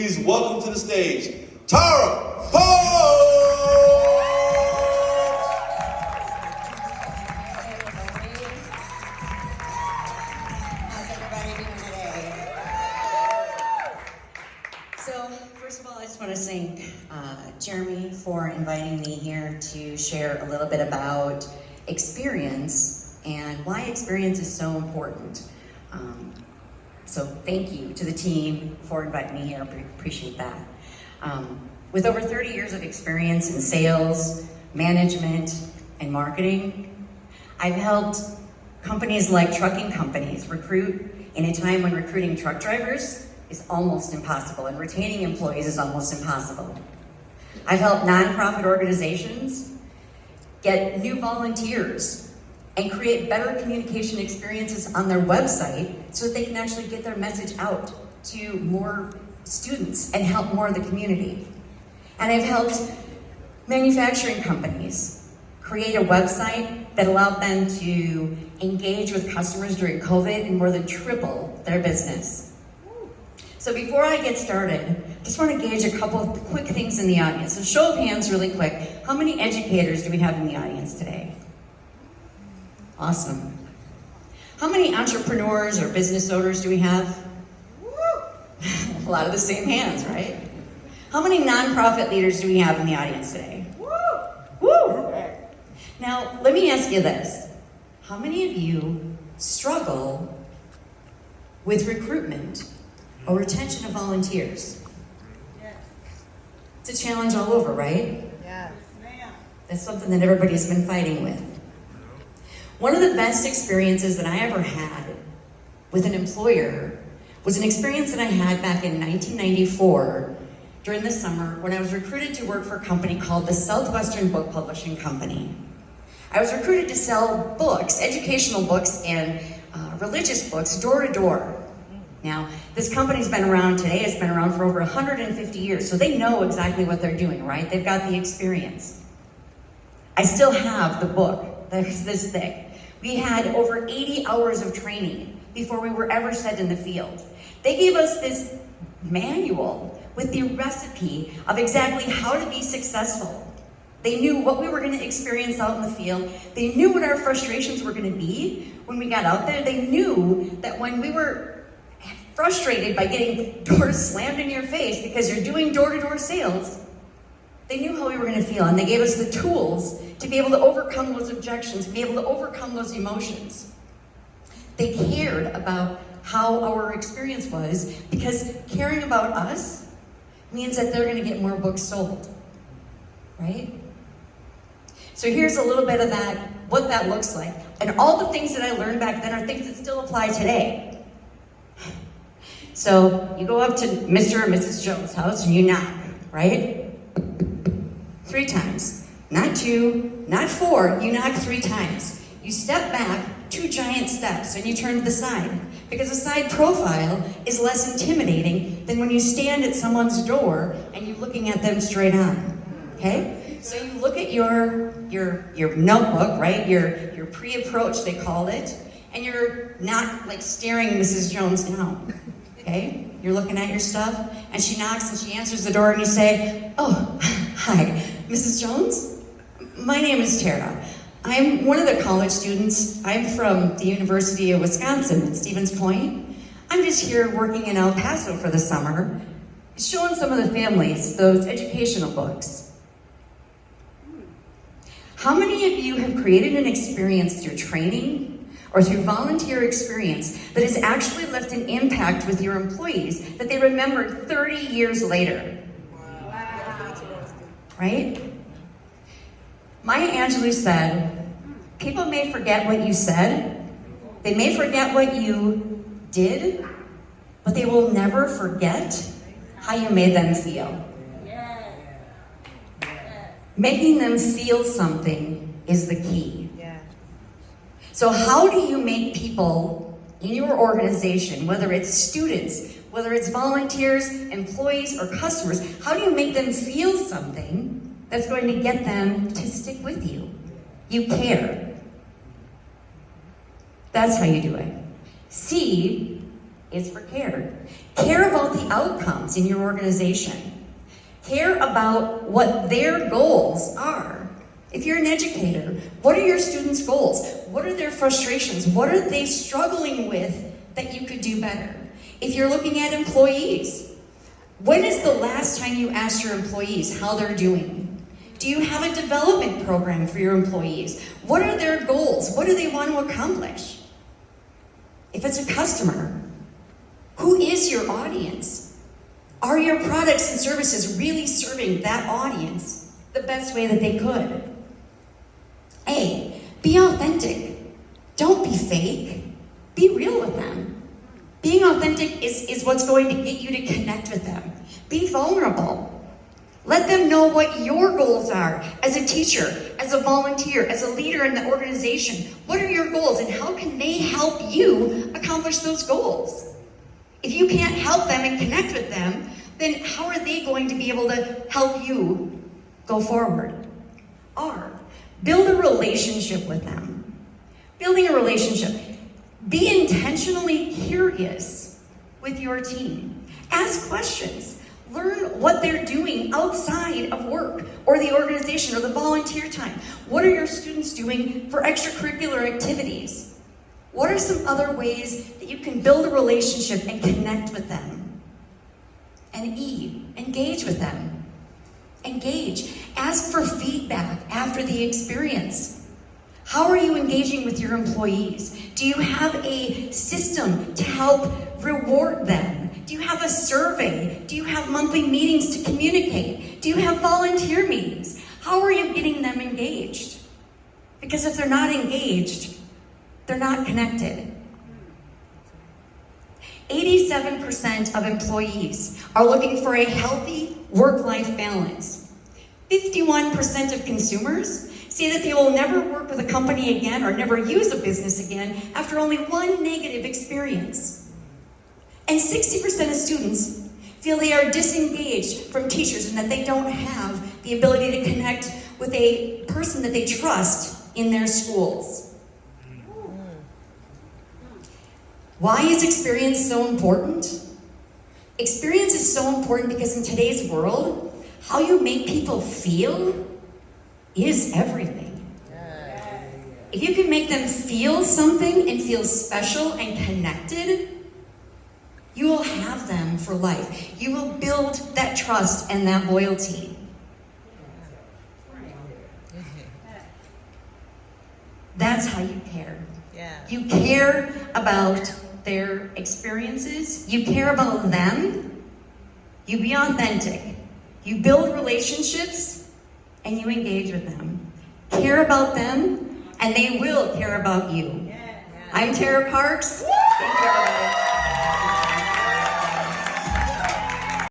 Please welcome to the stage, Tara Pope! How's everybody doing today? So, first of all, I just want to thank Jeremy for inviting me here to share a little bit about experience and why experience is so important. So thank you to the team for inviting me here. I appreciate that. With over 30 years of experience in sales, management, and marketing, I've helped companies like trucking companies recruit in a time when recruiting truck drivers is almost impossible and retaining employees is almost impossible. I've helped nonprofit organizations get new volunteers and create better communication experiences on their website so that they can actually get their message out to more students and help more of the community. And I've helped manufacturing companies create a website that allowed them to engage with customers during COVID and more than triple their business. So before I get started, I just want to gauge a couple of quick things in the audience. So show of hands really quick. How many educators do we have in the audience today? Awesome. How many entrepreneurs or business owners do we have? A lot of the same hands, right? How many nonprofit leaders do we have in the audience today? Woo! Now, let me ask you this. How many of you struggle with recruitment or retention of volunteers? Yes. It's a challenge all over, right? Yes, ma'am. That's something that everybody's been fighting with. One of the best experiences that I ever had with an employer was an experience that I had back in 1994 during the summer when I was recruited to work for a company called the Southwestern Book Publishing Company. I was recruited to sell books, educational books and religious books, door to door. Now, this company's been around today, it's been around for over 150 years, so they know exactly what they're doing, right? They've got the experience. I still have the book that's this thick. We had over 80 hours of training before we were ever set in the field. They gave us this manual with the recipe of exactly how to be successful. They knew what we were going to experience out in the field. They knew what our frustrations were going to be when we got out there. They knew that when we were frustrated by getting doors slammed in your face because you're doing door-to-door sales, they knew how we were going to feel, and they gave us the tools to be able to overcome those objections, to be able to overcome those emotions. They cared about how our experience was, because caring about us means that they're going to get more books sold, right? So here's a little bit of that, what that looks like. And all the things that I learned back then are things that still apply today. So you go up to Mr. or Mrs. Jones' house and you knock, right? 3 times. Not 2, not 4, you knock 3 times. You step back 2 giant steps and you turn to the side. Because a side profile is less intimidating than when you stand at someone's door and you're looking at them straight on. Okay? So you look at your notebook, right? Your pre-approach, they called it, and you're not like staring Mrs. Jones down. Okay? You're looking at your stuff, and she knocks and she answers the door and you say, "Oh, hi, Mrs. Jones? My name is Tara. I'm one of the college students. I'm from the University of Wisconsin at Stevens Point. I'm just here working in El Paso for the summer, showing some of the families those educational books." How many of you have created an experience through training or through volunteer experience that has actually left an impact with your employees that they remembered 30 years later? Wow. Right? Maya Angelou said, "People may forget what you said, they may forget what you did, but they will never forget how you made them feel." Yes. Making them feel something is the key. Yeah. So how do you make people in your organization, whether it's students, whether it's volunteers, employees, or customers, how do you make them feel something that's going to get them to stick with you? You care. That's how you do it. C is for care. Care about the outcomes in your organization. Care about what their goals are. If you're an educator, what are your students' goals? What are their frustrations? What are they struggling with that you could do better? If you're looking at employees, when is the last time you asked your employees how they're doing? Do you have a development program for your employees? What are their goals? What do they want to accomplish? If it's a customer, who is your audience? Are your products and services really serving that audience the best way that they could? A, be authentic. Don't be fake. Be real with them. Being authentic is what's going to get you to connect with them. Be vulnerable. Let them know what your goals are as a teacher, as a volunteer, as a leader in the organization. What are your goals and how can they help you accomplish those goals? If you can't help them and connect with them, then how are they going to be able to help you go forward? R, build a relationship with them. Building a relationship. Be intentionally curious with your team. Ask questions. Learn what they're doing outside of work or the organization or the volunteer time. What are your students doing for extracurricular activities? What are some other ways that you can build a relationship and connect with them? And E, engage with them. Engage. Ask for feedback after the experience. How are you engaging with your employees? Do you have a system to help reward them? Do you have a survey? Do you have monthly meetings to communicate? Do you have volunteer meetings? How are you getting them engaged? Because if they're not engaged, they're not connected. 87% of employees are looking for a healthy work-life balance. 51% of consumers say that they will never work with a company again or never use a business again after only one negative experience. And 60% of students feel they are disengaged from teachers and that they don't have the ability to connect with a person that they trust in their schools. Why is experience so important? Experience is so important because in today's world, how you make people feel is everything. If you can make them feel something and feel special and connected, you will have them for life. You will build that trust and that loyalty. That's how you care. You care about their experiences. You care about them. You be authentic. You build relationships and you engage with them. Care about them and they will care about you. I'm Tara Parks. Thank you.